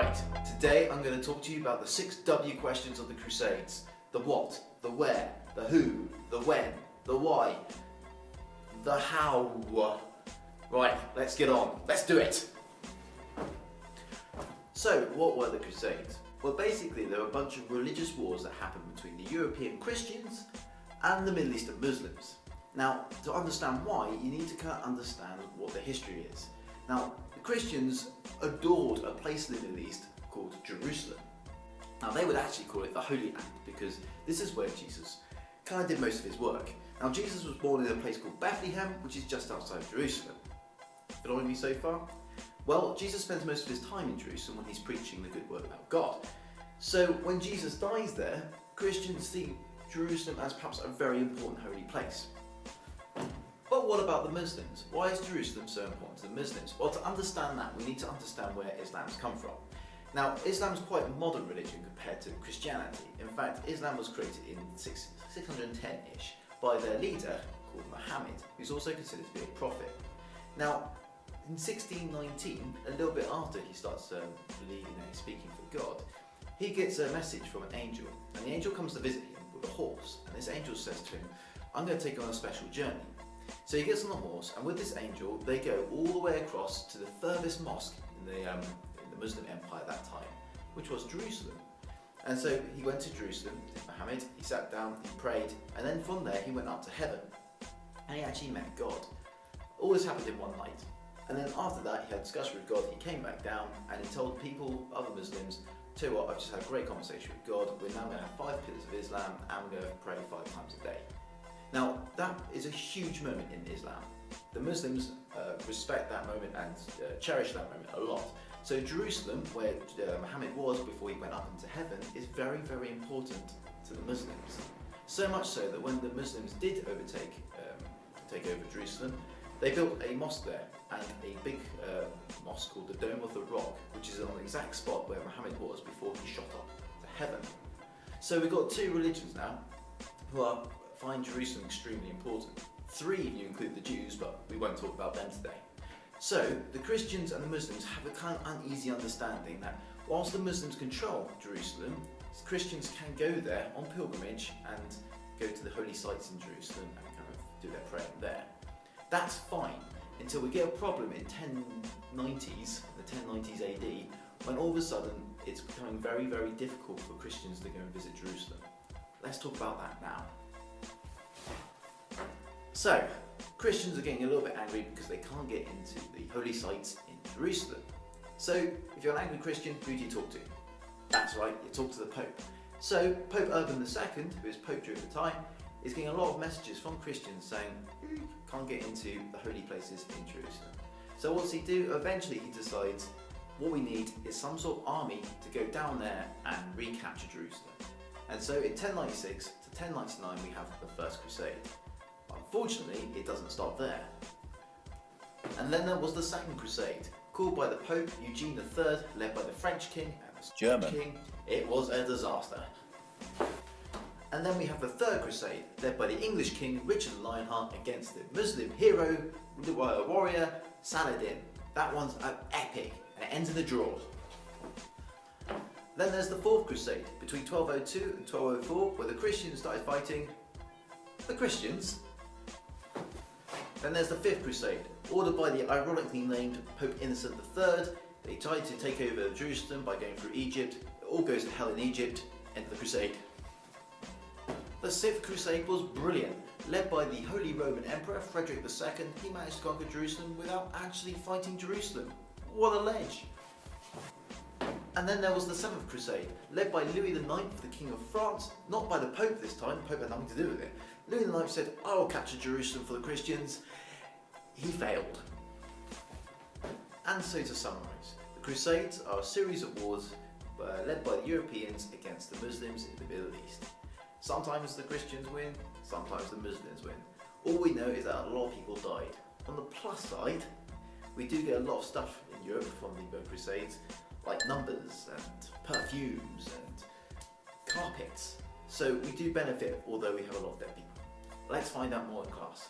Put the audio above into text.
Right, today I'm going to talk to you about the 6 W questions of the Crusades. The what, the where, the who, the when, the why, the how. Right, let's get on. Let's do it. So, what were the Crusades? Well, basically there were a bunch of religious wars that happened between the European Christians and the Middle Eastern Muslims. Now, to understand why, you need to kind of understand what the history is. Now, the Christians adored a place in the Middle East called Jerusalem. Now, they would actually call it the Holy Land because this is where Jesus kind of did most of his work. Now, Jesus was born in a place called Bethlehem, which is just outside of Jerusalem. Following me so far? Well, Jesus spends most of his time in Jerusalem when he's preaching the good word about God. So when Jesus dies there, Christians see Jerusalem as perhaps a very important holy place. But what about the Muslims? Why is Jerusalem so important to the Muslims? Well, to understand that, we need to understand where Islam's come from. Now, Islam's quite a modern religion compared to Christianity. In fact, Islam was created in 610-ish by their leader called Muhammad, who's also considered to be a prophet. Now, in 1619, a little bit after he starts believing and speaking for God, he gets a message from an angel, and the angel comes to visit him with a horse, and this angel says to him, "I'm going to take you on a special journey." So he gets on the horse, and with this angel, they go all the way across to the furthest mosque in the Muslim Empire at that time, which was Jerusalem. And so he went to Jerusalem, Muhammad, he sat down, he prayed, and then from there he went up to heaven, and he actually met God. All this happened in one night. And then after that, he had a discussion with God, he came back down, and he told people, other Muslims, "Tell you what, I've just had a great conversation with God, we're now going to have 5 pillars of Islam, and we're going to pray 5 times a day." Now, that is a huge moment in Islam. The Muslims respect that moment and cherish that moment a lot. So Jerusalem, where Muhammad was before he went up into heaven, is very, very important to the Muslims. So much so that when the Muslims did take over Jerusalem, they built a mosque there, and a big mosque called the Dome of the Rock, which is on the exact spot where Muhammad was before he shot up to heaven. So we've got 2 religions now who find Jerusalem extremely important. 3 if you include the Jews, but we won't talk about them today. So the Christians and the Muslims have a kind of uneasy understanding that whilst the Muslims control Jerusalem, Christians can go there on pilgrimage and go to the holy sites in Jerusalem and kind of do their praying there. That's fine until we get a problem in the 1090s AD, when all of a sudden it's becoming very, very difficult for Christians to go and visit Jerusalem. Let's talk about that now. So, Christians are getting a little bit angry because they can't get into the holy sites in Jerusalem. So, if you're an angry Christian, who do you talk to? That's right, you talk to the Pope. So, Pope Urban II, who is Pope during the time, is getting a lot of messages from Christians saying, "You can't get into the holy places in Jerusalem." So what's he do? Eventually he decides, what we need is some sort of army to go down there and recapture Jerusalem. And so in 1096 to 1099 we have the First Crusade. Unfortunately, it doesn't stop there. And then there was the Second Crusade, called by the Pope Eugene III, led by the French king and the German king. It was a disaster. And then we have the Third Crusade, led by the English king Richard Lionheart against the Muslim hero, warrior Saladin. That one's an epic, and it ends in a draw. Then there's the Fourth Crusade, between 1202 and 1204, where the Christians started fighting the Christians. Then there's the Fifth Crusade, ordered by the ironically named Pope Innocent III. They tried to take over Jerusalem by going through Egypt. It all goes to hell in Egypt. End of the crusade. The Sixth Crusade was brilliant. Led by the Holy Roman Emperor Frederick II, he managed to conquer Jerusalem without actually fighting Jerusalem. What a ledge! And then there was the Seventh Crusade, led by Louis IX, the King of France, not by the Pope this time. The Pope had nothing to do with it. Louis IX said, "I will capture Jerusalem for the Christians." He failed. And so to summarise, the Crusades are a series of wars led by the Europeans against the Muslims in the Middle East. Sometimes the Christians win, sometimes the Muslims win. All we know is that a lot of people died. On the plus side, we do get a lot of stuff in Europe from the Crusades, like numbers and perfumes and carpets. So we do benefit, although we have a lot of dead people. Let's find out more in class.